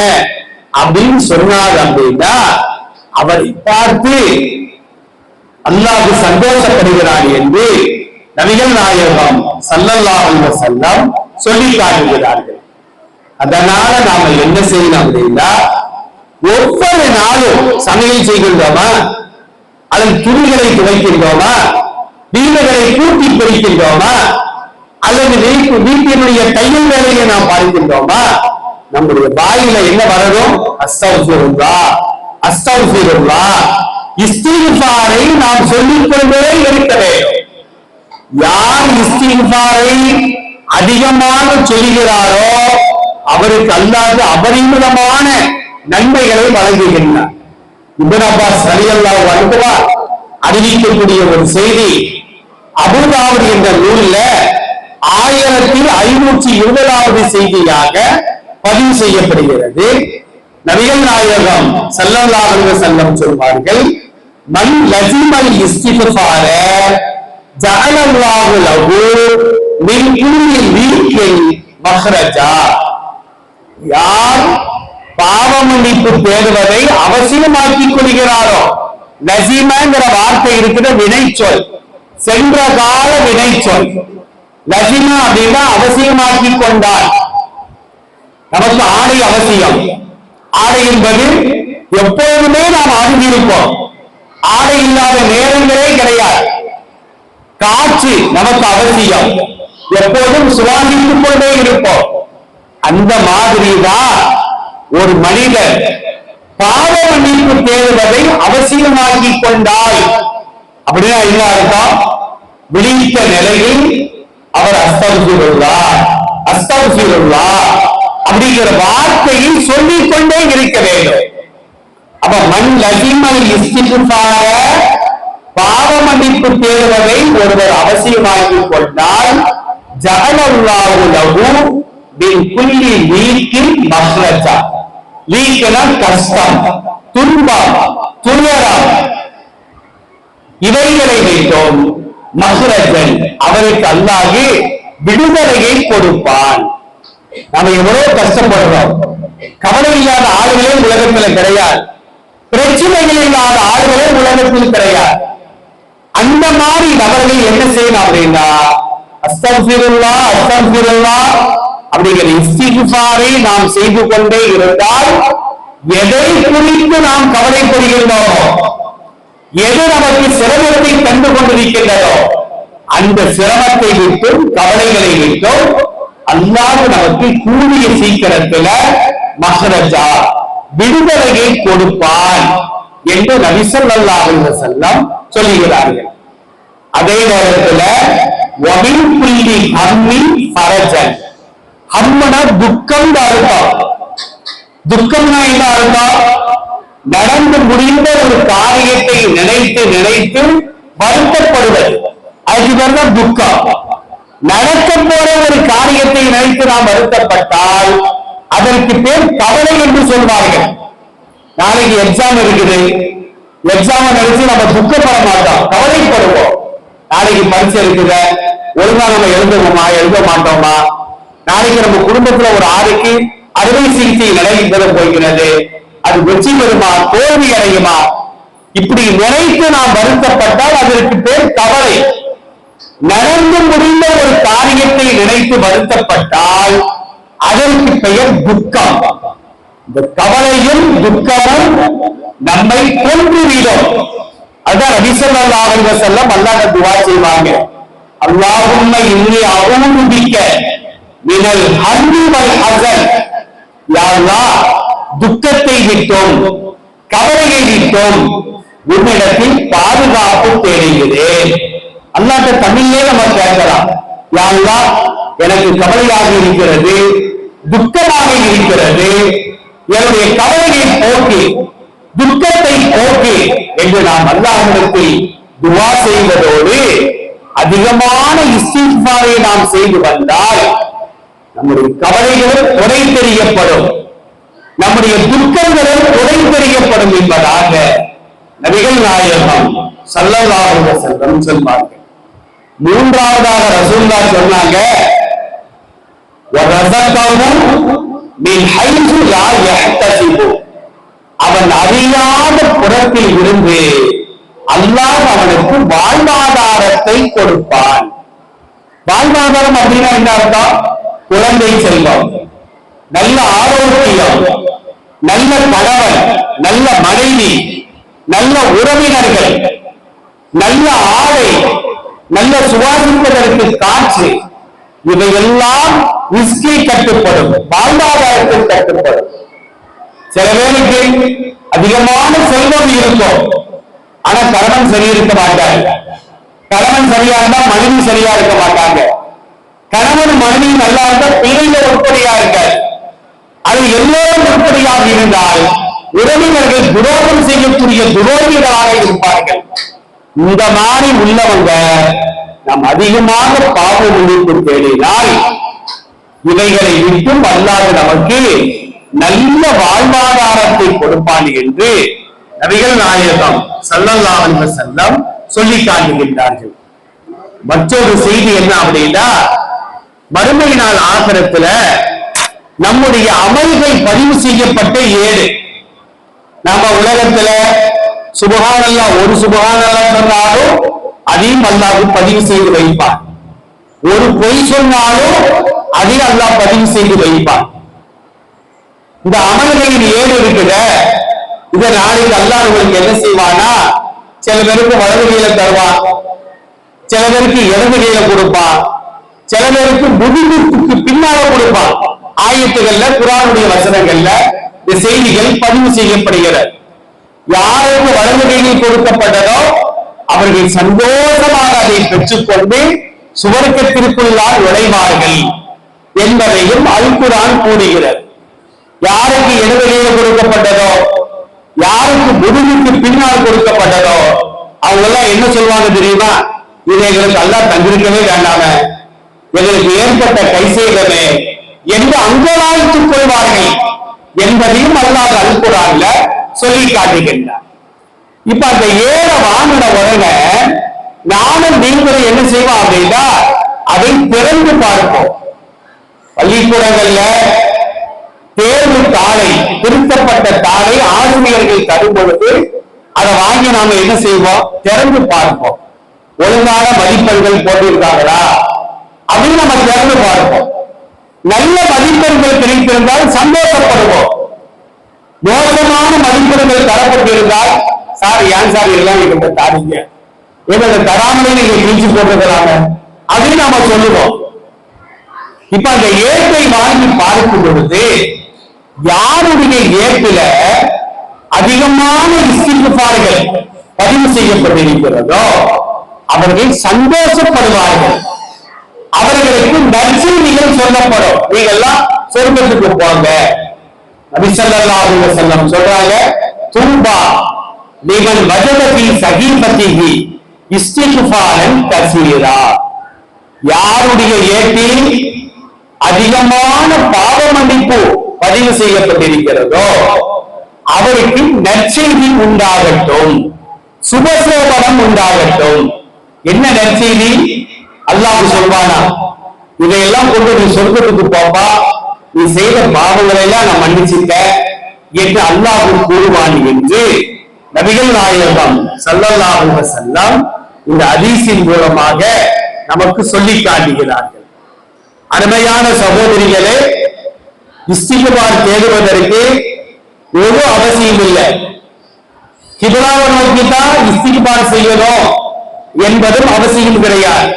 அப்படின்னு சொன்னார் அப்படின்னா அவரை பார்த்து அல்லாஹ் சந்தோஷப்படுகிறான் என்று நபிகள் நாயகம் ஸல்லல்லாஹு அலைஹி வஸல்லம் சொல்லி காட்டுகிறார்கள். அதனால நாம என்ன செய்யணும் அப்படின்னா ஒவ்வொரு நாளும் சமையல் செய்கின்றோமா, அதன் துணிகளை துவைக்கின்றோமா, வீடுகளை கூட்டி பிரிக்கின்றோமா, அல்லது வீட்டினுடைய தையல் வேலையை நாம் பார்க்கின்றோமா, நம்முடைய வாயில என்ன வரணும்? அஸ்தக்ஃபிருல்லாஹ் அஸ்தக்ஃபிருல்லாஹ் இஸ்திக்ஃபாரை நாம் சொல்லிக் கொண்டே இருக்க வேண்டும். யார் இஸ்திக்ஃபாரை அதிகமாக சொல்கிறாரோ அவருக்கு அல்லாஹ் அபரிமிதமான நன்மைகளை வழங்குகின்றார். இப்னு அப்பாஸ் ரலியல்லாஹு அன்ஹு அறிவிக்கக்கூடிய ஒரு செய்தி அபூ தாவூத் என்ற நூலில் 1520வது செய்தியாக பதிவு செய்யப்படுகிறது. நபிகள் நாயகம் ஸல்லல்லாஹு அலைஹி வஸல்லம் சொல்வார்கள், மன் லஸிமல் இஸ்திக்ஃபார ஜஅலல்லாஹு லஹு மின் குல்லி வீக்கின் மக்ரஜா. யார் பாவ மன்னிப்பு தேடுவதை அவசியமாக்கிக் கொள்கிறாரோ, லஸிமங்கிற வார்த்தை இருக்கிற வினைச்சொல், சென்ற கால வினைச்சொல். லஸிமா அப்படின்னா அவசியமாக்கி கொண்டார். நமக்கு ஆடை அவசியம். ஆடை என்பது எப்போதுமே நாம் அணிந்திருப்போம். ஆடை இல்லாத நேரங்களே கிடையாது. காற்று நமக்கு அவசியம், எப்போதும் சுவாசித்துக் கொண்டே இருப்போம். அந்த மாதிரிதான் ஒரு மனிதர் பாவ மன்னிப்பு தேடுவதை அவசியமாக்கி கொண்டாய் அப்படின்னா என்ன அர்த்தம்? விழித்த நிலையில் அவர் அஸ்தக்ஃபிருல்லாஹ் அஸ்தக்ஃபிருல்லாஹ் அப்படிங்கிற வார்த்தையை சொல்லிக் கொண்டே இருக்க வேண்டும். அப்ப மன் லஸிமல் இஸ்திக்ஃபார பாவ மன்னிப்பு தேடுவதை ஒருவர் அவசியமாக்கி கொண்டால் ஜஅலல்லாஹு லஹு மின் குல்லி வீக்கின் மக்ரஜா. வீக்கனா கஷ்டம், துன்பம், துயரம், இவைகளை வைத்தோம் மக்ரஜன் அவருக்கு அல்லாஹ் விடுதலையை கொடுப்பான். நாம எவ்வளவு கஷ்டப்படுறோம். கவலை இல்லாத ஆளுகளே உலகத்தில் கிடையாது. பிரச்சனைகள் இல்லாத ஆளுகளே உலகத்தில் கிடையாது. அந்த மாதிரி நபர்கள் என்ன செய்யணும் அப்படின்னா அஸ்தக்ஃபிருல்லாஹ் அஸ்தக்ஃபிருல்லாஹ் அப்படிங்கிற இஸ்திக்ஃபாரை நாம் செய்து கொண்டே இருந்தால் எதை குறித்து நாம் கவலைப்படுகின்றோமோ, எது நமக்கு சிரமத்தை தந்து கொண்டிருக்கின்றதோ அந்த சிரமத்தை விட்டும் கவலைகளை விட்டும் அல்லாஹ் நமக்கு கூடிய சீக்கிரத்துல மஹ்ரஜா விடுதலையை கொடுப்பான் என்று நபி ஸல்லல்லாஹு அலைஹி வஸல்லம் சொல்லுகிறார்கள். அதே நேரத்துல வபில் குல்லி ஹம்மின் ஃபரஜன். ஹம்மனா துக்கம் அர்த்தம். துக்கம்னா என்ன அர்த்தம்? நடந்து முடிந்த ஒரு காரியத்தை நினைத்து நினைத்து வருத்தப்படுவது, அதுக்கு பேர் தான் துக்கம். நடக்க போற ஒரு காரியத்தை நினைத்து நாம் வருத்தப்பட்டால் அதற்கு பேர் கவலை என்று சொல்வார்கள். நாளைக்கு எக்ஸாம் இருக்குது, எக்ஸாம் நினைச்சு நம்ம துக்கப்பட மாட்டோம், கவலைப்படுவோம். நாளைக்கு பரீட்சை இருக்குது, ஒழுங்கா நம்ம எழுதுவோமா எழுத மாட்டோமா, நாளைக்கு நம்ம குடும்பத்துல ஒரு ஆளுக்கு அறுவை சிகிச்சை நடைபெற போகிறது, அது வெற்றி பெறுமா தோல்வி அடையுமா, இப்படி நினைத்து நாம் வருத்தப்பட்டால் அதற்கு பேர் கவலை. நடந்து முடிந்த ஒரு காரியத்தை நினைத்து வருத்தப்பட்டால் அதற்கு பெயர் துக்கம். இந்த கவலையும் துக்கமும் நம்மை கொன்றுவிடும். அதுதான் நபி ஸல்லல்லாஹு அலைஹி வஸல்லம் அல்லாஹ்வை துஆ செய்வாங்க. அல்லாஹும்ம இன்னி அஊது பிக்க மினல் ஹம்மி வல் ஹஸன். யா அல்லாஹ், துக்கத்தை விட்டோம் கவலையை விட்டோம் உன்னிடத்தில் பாதுகாப்பு தேடுகிறேன். அல்லாஹ்ட்ட தமிழ்லே நம்ம கேட்கலாம், யா அல்லாஹ் எனக்கு கவலையாக இருக்கிறது, துக்கமாக இருக்கிறது, என்னுடைய கவலையை போக்கி துக்கத்தை போக்கி என்று நாம் அல்லாஹ்விடத்தில் துஆ செய்வதோடு அதிகமான இஸ்திக்ஃபாரை நாம் செய்து வந்தால் நம்முடைய கவலைகளும் குறை தெரியப்படும். நம்முடைய துக்கங்களை துணை தெரியப்படும் என்பதாக நபிகள் நாயகம் ஸல்லல்லாஹு அலைஹி வஸல்லம் சொல்வார்கள். மூன்றாவதாக ரசூலுல்லாஹ் சொன்னாங்க, அவன் அறியாத புறத்தில் இருந்து அல்லாஹ் அவனுக்கு வாழ்வாதாரத்தை கொடுப்பான். வாழ்வாதாரம் அப்படின்னா என்ன அர்த்தம்? குழந்தை செல்வம், நல்ல ஆரோக்கியம், நல்ல கணவன், நல்ல மனைவி, நல்ல உறவினர்கள், நல்ல ஆடை, நல்ல சுவாசிப்பதற்கு காற்று, இவையெல்லாம் ரிஸ்கை கட்டுப்படும், வாழ்வாதாரத்தில் கட்டுப்படும். சில பேருக்கு அதிகமான செல்வம் இருக்கும், ஆனா கணவன் சரி இருக்க மாட்டாங்க. கணவன் சரியா இருந்தா மனைவி சரியா இருக்க மாட்டாங்க. கணவன் மனைவி நல்லா இருந்தா பிள்ளைகள் உருப்படியா இருக்காது. அது எல்லோரும் உருப்படியாக இருந்தால் உறவினர்கள் துரோகம் செய்யக்கூடிய துரோகிகளாக இருப்பார்கள். இந்த மாதிரி உள்ளவங்க நாம் அதிகமாக பாவ மன்னிப்பு தேடினால் இவைகளை விட்டும் அல்லாஹ் நமக்கு நல்ல வாழ்வாதாரத்தை கொடுப்பான் என்று நபிகள் நாயகம் ஸல்லல்லாஹு அலைஹி வஸல்லம் சொல்லி காட்டுகின்றார்கள். மற்றொரு செய்தி என்ன அப்படின்னா, மறுமை நாள் ஆகிரத்துல நம்முடைய அமல்கள் பதிவு செய்யப்பட்ட 7. நம்ம உலகத்துல சுப்ஹானல்லாஹ் ஒரு சுப்ஹானல்லாஹ் சொன்னாலும் அதையும் அல்லாஹ் பதிவு செய்து வைப்பான். ஒரு பொய் சொன்னாலும் அதையும் அல்லாஹ் பதிவு செய்து வைப்பான். இந்த அமல்களின் 7 இருக்குத, இதை நாளைக்கு அல்லாஹ் உங்களுக்கு என்ன செய்வானா, சில பேருக்கு வலது கையில தருவான், சில பேருக்கு இடது கையில கொடுப்பான், சில பேருக்கு முதுகுக்கு பின்னால கொடுப்பான். ஆயத்துகள்ல குர்ஆனுடைய வசனங்கள்ல இந்த செய்திகள் பதிவு செய்யப்படுகிறது. யாருக்கு வலது கையில் கொடுக்கப்பட்டதோ அவர்கள் சந்தோஷமாக அதை பெற்றுக்கொண்டு சுவர்க்கத்திற்குள்ளால் நுழைவார்கள் என்பதையும் அல் குர்ஆன் கூறுகிறது. யாருக்கு இடது கையில் கொடுக்கப்பட்டதோ, யாருக்கு முதுகுக்கு பின்னால் கொடுக்கப்பட்டதோ அவங்க எல்லாம் என்ன சொல்வாங்க தெரியுமா? இதை எங்களுக்கு அல்லாஹ் தந்திருக்கவே வேண்டாம, எங்களுக்கு ஏற்பட்ட கைசேதமே என்று அங்கலாய்த்துக் கொள்வார்கள் என்பதையும் அல்லாஹ் அல் குர்ஆன்ல சொல்லி காட்டுகின்றார். இப்ப அந்த 7 வாங்கின உடனே நானும் நீங்களும் என்ன செய்வோம் அப்படின்னா அதை திறந்து பார்ப்போம். பள்ளிக்கூடங்கள்ல தேர்வு தாளை, திருத்தப்பட்ட தாளை ஆசிரியர்கள் தரும் பொழுது அதை வாங்கி நாம என்ன செய்வோம்? திறந்து பார்ப்போம். ஒழுங்கான மதிப்பெண்கள் போட்டிருக்காங்களா அப்படின்னு நம்ம திறந்து பார்ப்போம். நல்ல மதிப்பெண்கள் கிடைத்திருந்தால் சந்தோஷப்படுவோம். மோசமான மதிப்பெண்கள் தரப்பட்டிருந்தால், சார் ஏன் சார் எல்லாம் நீங்க தாரீங்க, எங்களை தராமலே நீங்க கிழிச்சு போட்டுக்கிறாங்க அப்படின்னு நாம சொல்லுவோம். இப்ப அந்த ஏட்டை வாங்கி பார்க்கும் பொழுது யாருடைய ஏட்டில அதிகமான இஸ்திக்ஃபார்கள் பதிவு செய்யப்பட்டிருக்கிறதோ அவர்கள் சந்தோஷப்படுவார்கள். அவர்களுக்கு நற்செய்திகள் சொல்லப்படும். நீங்க எல்லாம் சொர்க்கத்துக்கு போங்க. நபி ஸல்லல்லாஹு அலைஹி வஸல்லம் சொல்றாங்க, துன்பா லிமன் வஜத ஃபீ ஸஹீஃபத்திஹி இஸ்திக்ஃபாரன் கஸீரா. யாருடைய ஏட்டில் அதிகமான பாவ மன்னிப்பு பதிவு செய்யப்பட்டிருக்கிறதோ அவருக்கு நற்செய்தி உண்டாகட்டும், சுபசோபனம் உண்டாகட்டும். என்ன நற்செய்தி? அல்லாஹ் சொல்வானா, இதையெல்லாம் கொண்டு நீ சொர்க்கத்துக்கு போப்பா, நீ செய்த பாவங்களை எல்லாம் நான் மன்னிச்சுட்ட என்று அல்லாஹ் கூறுவான் என்று நபிகள் நாயகம் ஸல்லல்லாஹு அலைஹி வஸல்லம் இந்த ஹதீஸின் மூலமாக நமக்கு சொல்லி காட்டுகிறார்கள். அருமையான சகோதரிகளே, இஸ்திக்பார் தேடுவதற்கு ஒரு அவசியம் இல்லை. கிப்லாவை நோக்கித்தான் இஸ்திக்பார் செய்யணும் என்பதும் அவசியம் கிடையாது.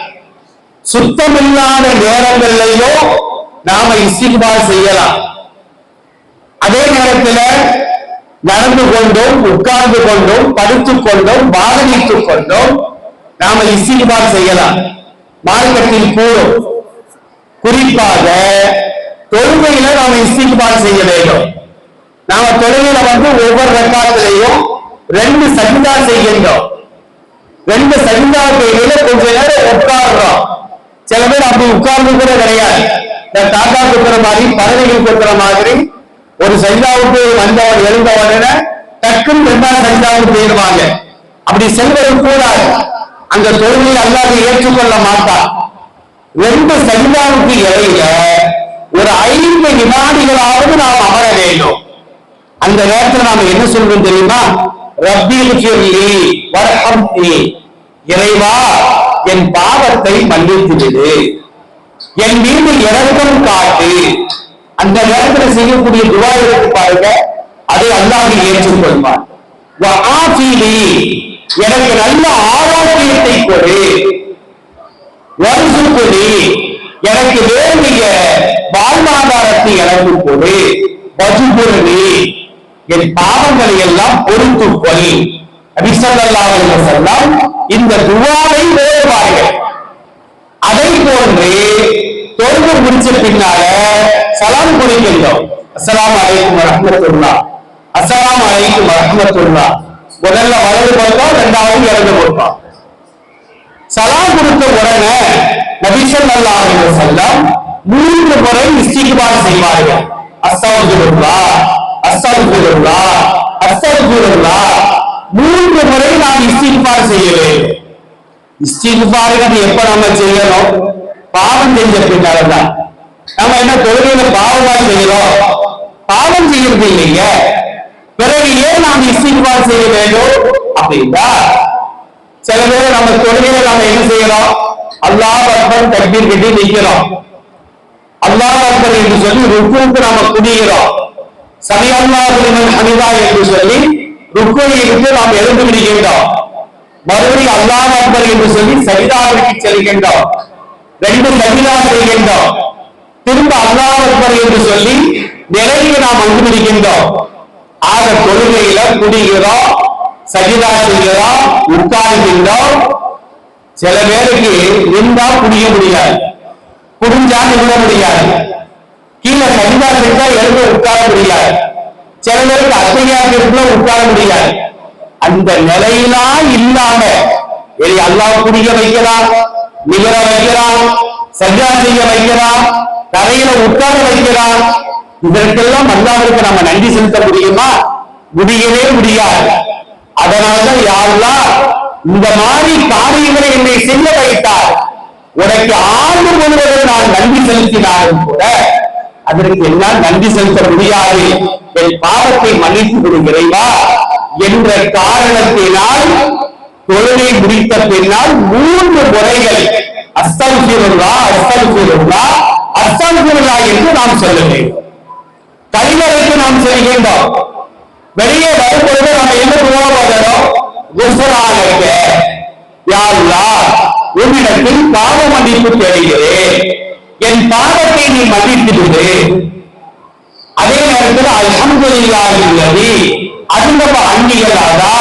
சுத்தமில்லாத நேரங்களிலேயோ நாம இஸ்திக்பார் செய்யலாம். அதே நேரத்தில் நடந்து கொண்டும், உட்கார்ந்து கொண்டும், படுத்துக் கொண்டும், வாகனித்துக் கொண்டும் நாம இஸ்திக்பார் செய்யலாம். மார்க்கத்தில் கூறும், குறிப்பாக தொழுகையில நாம இஸ்திக்பார் செய்ய வேண்டும். நாம தொழுகையில ஒவ்வொரு ரக்காத்திலையும் 2 சஜ்தா செய்கின்றோம். 2 சஜ்தா செய்யல கொஞ்ச நேரம் உட்கார்றோம். சில பேர் அப்படி உட்கார்ந்து கூட கிடையாது. இந்த தாத்தா குத்துற மாதிரி, பறவைகள் குத்துற மாதிரி ஒரு சஜிதாவுக்கு வந்தவன் எழுந்த உடனே டக்குன்னு 2வது சஜிதாவுக்கு போயிடுவாங்க. அப்படி செல்வது கூடாது. அந்த தொழுகையை அல்லாஹ் ஏற்றுக்கொள்ள மாட்டான். 2 சஜிதாவுக்கு இடையில ஒரு 5 வினாடிகளாவது நாம் அமர வேண்டும். அந்த நேரத்தில் நாம என்ன சொல்றோம் தெரியுமா? ரப்பி ஃபிர்லி வர்ஹம்னி, இறைவா என் பாவத்தை மன்னித்து விடு, என் மீது இரக்கம் காட்டு. அந்த நேரத்தில் செய்யக்கூடிய துஆ இருக்கு பாருங்க, அதை அல்லாஹ் ஏற்றுக்கொள்வான். வஆஃபிலி, எனக்கு நல்ல ஆரோக்கியத்தை கொடு. வர்சுக்னி, எனக்கு வேண்டிய வாழ்வாதாரத்தை எனக்கு கொடு. வஜ்புர்னி, என் பாவங்களை எல்லாம் பொறுத்துக்கொள். நபி ஸல்லல்லாஹு அலைஹி வஸல்லம் இந்த துஆவை ஓதுவார்கள். அதை போன்று தொழுகை முடிச்ச பின்னால சலாம் கொடுக்கின்றோம். அஸ்ஸலாமு அலைக்கும் வரஹ்மத்துல்லாஹ், அஸ்ஸலாமு அலைக்கும் வரஹ்மத்துல்லாஹ். முதல்ல வலது பக்கம், 2வது இடது பக்கம். சலாம் கொடுத்த உடனே நபி ஸல்லல்லாஹு அலைஹி வஸல்லம் 3 முறை இஸ்திக்பார் செய்வார்கள். அஸ்தக்ஃபிருல்லாஹ், அஸ்தக்ஃபிருல்லாஹ், அஸ்தக்ஃபிருல்லாஹ். 3 முறை நாம் இஸ்திக்பார் செய்ய வேண்டும். இஸ்திக்பார் எப்ப நம்ம செய்யணும்? பாவம் செஞ்ச பின்னால்தான். நம்ம என்ன தொழுகையில பாவமா செய்யறோம்? பாவம் செய்யறது இல்லைங்க. பிறகு ஏன் நாம் இஸ்திக்பார் செய்ய வேண்டும் அப்படின்னா, சில பேர் நம்ம தொழுகையில நாம என்ன செய்யறோம்? அல்லாஹ் அக்பர் தக்பீர் கட்டி நிக்கிறோம். அல்லாஹ் அக்பர் என்று சொல்லி ருக்குவுக்கு நாம குனிகிறோம். சமி அல்லாஹு லிமன் ஹமிதா என்று சொல்லி ருக்குவிற்கு நாம் எழுந்து விடுகின்றோம். மறுபடியும் அல்லாஹ் அக்பர் என்று சொல்லி சஜிதாவிற்கு செல்கின்றோம். 2 சஜிதா செய்கின்றோம். திரும்ப அல்லாஹ் அக்பர் என்று சொல்லி நிலையை நாம் வந்து விடுகின்றோம். ஆக தொழுகையில குடிகிறோம், சஜிதா செய்கிறோம், உட்கார்கின்றோம். சில பேருக்கு நின்றா குடிய முடியாது, குடிஞ்சா நிற்க முடியாது, கீழே சஜிதா செஞ்சா எழுந்து உட்கார முடியாது, சில பேருக்கு அத்தையாத்திற்குள்ள உட்கார முடியாது. அந்த நிலையெல்லாம் இல்லாம அல்லாஹ் குடிய வைக்கிறான், நிகர வைக்கிறான், சஜ்ஜா செய்ய வைக்கிறான், தரையில உட்கார வைக்கிறான். இதற்கெல்லாம் அல்லாஹ்வுக்கு நம்ம நன்றி செலுத்த முடியுமா? முடியவே முடியாது. அதனால்தான் யா அல்லாஹ் இந்த மாதிரி காரியங்களை என்னை செய்ய வைத்தார், உனக்கு ஆண்டு முழுவதும் நான் நன்றி செலுத்தினாலும் கூட அதற்கு என்னால் நன்றி செலுத்த முடியாது, என் பாவத்தை மன்னித்து விடுகிறேவா என்ற காரணத்தினால் தொழுகை முடித்த பின்னால் 3 முறைகள் அஸ்தக்ஃபிருல்லாஹ், அஸ்தக்ஃபிருல்லாஹ், அஸ்தக்ஃபிருல்லாஹ் என்று நாம் சொல்ல வேண்டும். கலிமறைக்கு நாம் செல்கின்றோம். வெளியே வரும்பொழுது நம்ம என்ன துஆ குஃப்ரானக, யா அல்லாஹ் உன்னிடத்தில் பாவ மன்னிப்பு தேடுகிறேன், என் பாவத்தை நீ மன்னித்து விடு. அதே நேரத்தில் அல்ஹம்துலில்லாஹில்லதி அன்தப அன்னியல் அதா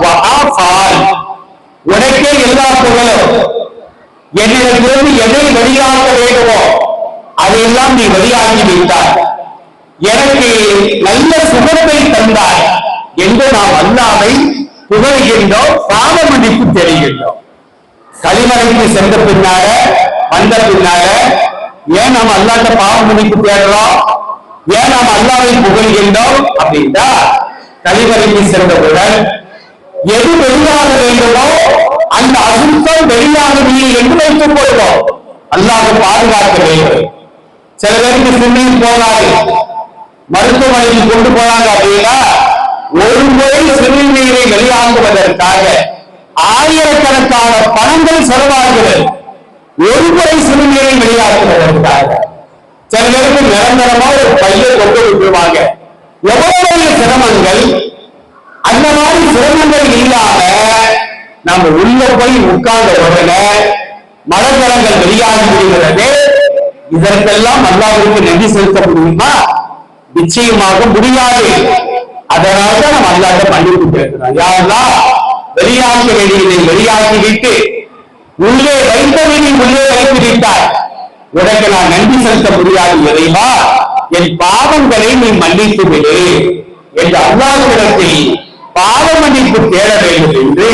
வ ஆஃபால், உனக்கே எல்லா புகழும், என்னிடத்திலிருந்து எதை வெளியாக்க வேண்டுமோ அதையெல்லாம் நீ வெளியாகி விட்டாய், எனக்கு நல்ல சுகத்தை தந்தாய் என்று நாம் அல்லாஹ்வை புகழ்கின்றோம், பாவ மன்னிப்பு தெரிகின்றோம். கலிமறைக்கு சென்ற பின்னால வந்த பின்னால ஏன் நாம் அல்லாஹ்ட்ட பாவ மன்னிப்பு தேடுறோம்? ஏன் நாம் அல்லாஹ்வை புகழ்கின்றோம் அப்படின்னா, கலிமறைக்கு சென்றவுடன் எது வெளியாக வேண்டுமோ அந்த அசுத்தம் வெளியாகவில்லை என்று வைத்துக் கொள்வோம். அல்லாஹ் பாதுகாக்க வேண்டும். சில பேருக்கு சிறுநீர் போகாது, மருத்துவமனைக்கு கொண்டு போனாங்க அப்படின்னா ஒரு முறை சிறுநீரை வெளியாகுவதற்காக ஆயிரக்கணக்கான பணங்கள் செலவாகிறது. ஒரு முறை சிறுநீரை வெளியாக்குவதற்காக சில பேருக்கு நிரந்தரமா ஒரு பையை கொண்டு விட்டுருவாங்க. எவ்வளவு சிரமங்கள்! அந்த மாதிரி சிரமங்கள் இல்லாம நம்ம உள்ள போய் உட்கார்ந்த உடனே மலஜலங்கள் வெளியாகி விடுகிறது. இதற்கெல்லாம் அல்லாஹ்வுக்கு நன்றி செலுத்த முடியுமா? நிச்சயமாக முடியாது. அதனால்தான் நம்ம அல்லாஹ்ட்ட மன்னிப்பு கேட்கிறோம். யா அல்லாஹ் வெளியாக்க வேண்டியதை வெளியாக்கி விட்டு உள்ளே வைத்ததை நீ உள்ளே வைத்து விட்டாய், உனக்கு நான் நன்றி செலுத்த முடியாது இறைவா, என் பாவங்களை நீ மன்னித்து விடு என்று அல்லாஹ்விடத்தில் பாவ மன்னிப்பு தேட வேண்டும் என்று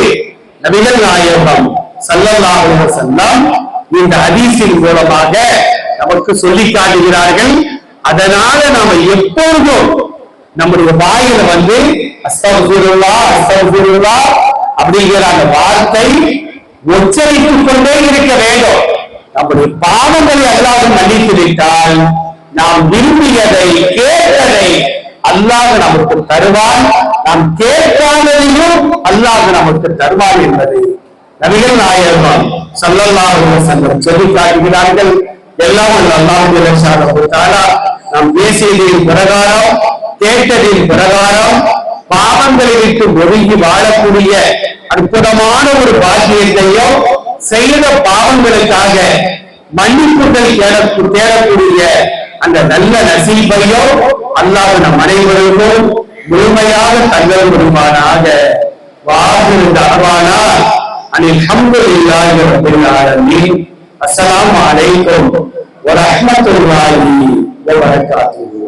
நபிகள் நாயகம் ஸல்லல்லாஹு அலைஹி வஸல்லம் இந்த ஹதீஸின் மூலமாக நமக்கு சொல்லி காட்டுகிறார்கள். அதனால நாம எப்பொழுதும் நம்முடைய வாயில அஸ்தக்ஃபிருல்லாஹ் அஸ்தக்ஃபிருல்லாஹ் அப்படிங்கிற அந்த வார்த்தை உச்சரித்துக் கொண்டே இருக்க வேண்டும். நம்முடைய பாவங்களை அல்லாஹ் மன்னித்து விட்டால் நாம் விரும்பியதை கேட்டதை அல்லாஹ் நமக்கு தருவான், நாம் கேட்காததையும் அல்லாஹ் நமக்கு தருவான் என்பதை நபிகள் நாயகம் ஸல்லல்லாஹு அலைஹி வஸல்லம் சொல்லி காட்டுகிறார்கள். எல்லாம் அல்லாஹ் தஆலா நாம் பேசியதின் பிரகாரம் கேட்டதின் பிரகாரம் பாவங்களை விட்டு ஒதுங்கி வாழக்கூடிய அற்புதமான ஒரு பாக்கியத்தையும் செய்த பாவங்களுக்காக மன்னிப்புகள் தேடக்கூடிய அந்த நல்ல நசீபையும் அல்லாஹ் நம் அனைவருக்கும் முழுமையாக தங்கள் வருமானாக. வாஹிரு தஅவானா அனில் ஹம்துலில்லாஹி ரப்பில் ஆலமீன். அஸ்ஸலாமு அலைக்கும் வ ரஹ்மத்துல்லாஹி வ பரகாத்துஹு.